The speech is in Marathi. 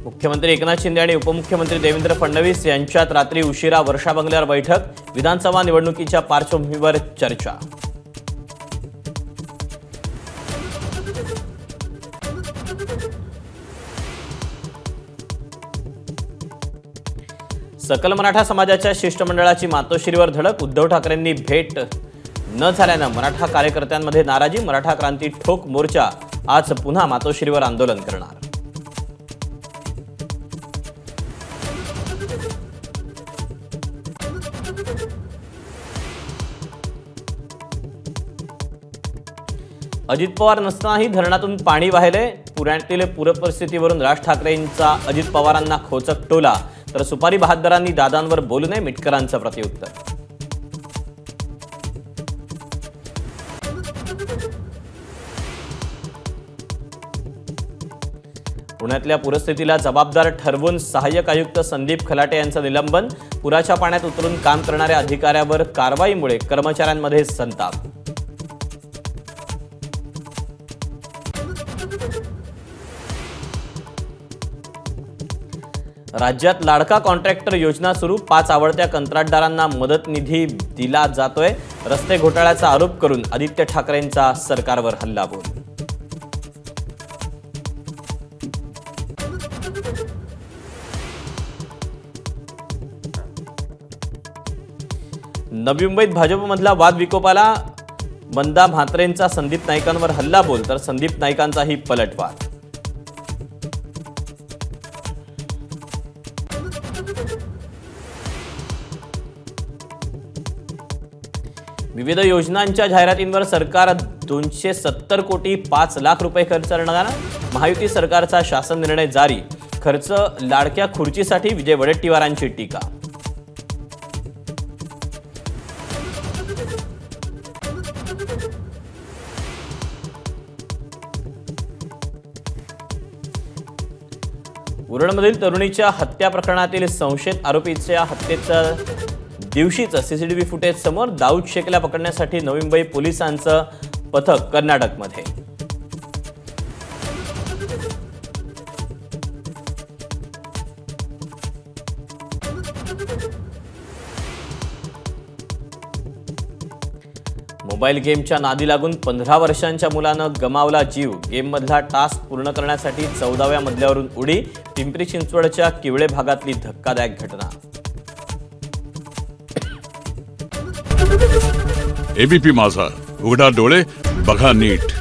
मुख्यमंत्री एकनाथ शिंदे आणि उपमुख्यमंत्री देवेंद्र फडणवीस यांच्यात रात्री उशिरा वर्षा बंगल्यावर बैठक। विधानसभा निवडणुकीच्या पार्श्वभूमीवर चर्चा। सकल मराठा समाजाच्या शिष्टमंडळाची मातोश्रीवर धडक। उद्धव ठाकरेंनी भेट न झाल्याने मराठा कार्यकर्त्यांमध्ये नाराजी। मराठा क्रांती ठोक मोर्चा आज पुन्हा मातोश्रीवर आंदोलन करणार। अजित पवार नसतानाही धरणातून पाणी वाहिले। पुण्यातील पूरपरिस्थितीवरून राज ठाकरेंचा अजित पवारांना खोचक टोला, तर सुपारी बहादरांनी दादांवर बोलू नये, मिटकरांचं प्रत्युत्तर। पुण्यातल्या पूरस्थितीला जबाबदार ठरवून सहाय्यक आयुक्त संदीप खलाटे यांचं निलंबन। पुराच्या पाण्यात उतरून काम करणाऱ्या अधिकाऱ्यावर कारवाईमुळे कर्मचाऱ्यांमध्ये संताप। राज्यात लाडका कॉन्ट्रॅक्टर योजना सुरू। 5 आवडत्या कंत्राटदारांना मदत निधी दिला जातोय। रस्ते घोटाळ्याचा आरोप करून आदित्य ठाकरेंचा सरकारवर हल्लाबोल। नवी मुंबईत भाजपमधला वाद विकोपाला। मंदा म्हात्रेंचा संदीप नाईकांवर हल्लाबोल, तर संदीप नाईकांचाही पलटवार। विविध योजनांच्या जाहिरातींवर सरकार 270 कोटी 5 लाख रुपये खर्च करणार। महायुती सरकारचा शासन निर्णय जारी। खर्च लाडक्या खुर्चीसाठी विजय वडेट्टीवारांची टीका। उरणमधील तरुणीच्या हत्या प्रकरणातील संशयित आरोपीच्या हत्येच्या दिवशीच सीसीटीव्ही फुटेज समोर। दाऊद शेखला पकडण्यासाठी नवी मुंबई पोलिसांचं पथक कर्नाटकमध्ये। मोबाईल गेमच्या नादी लागून 15 वर्षांच्या मुलानं गमावला जीव। गेममधला टास्क पूर्ण करण्यासाठी 14व्या मजल्यावरून उडी। पिंपरी चिंचवडच्या किवळे भागातली धक्कादायक घटना। एबीपी माझा, उघडा डोळे बघा नीट।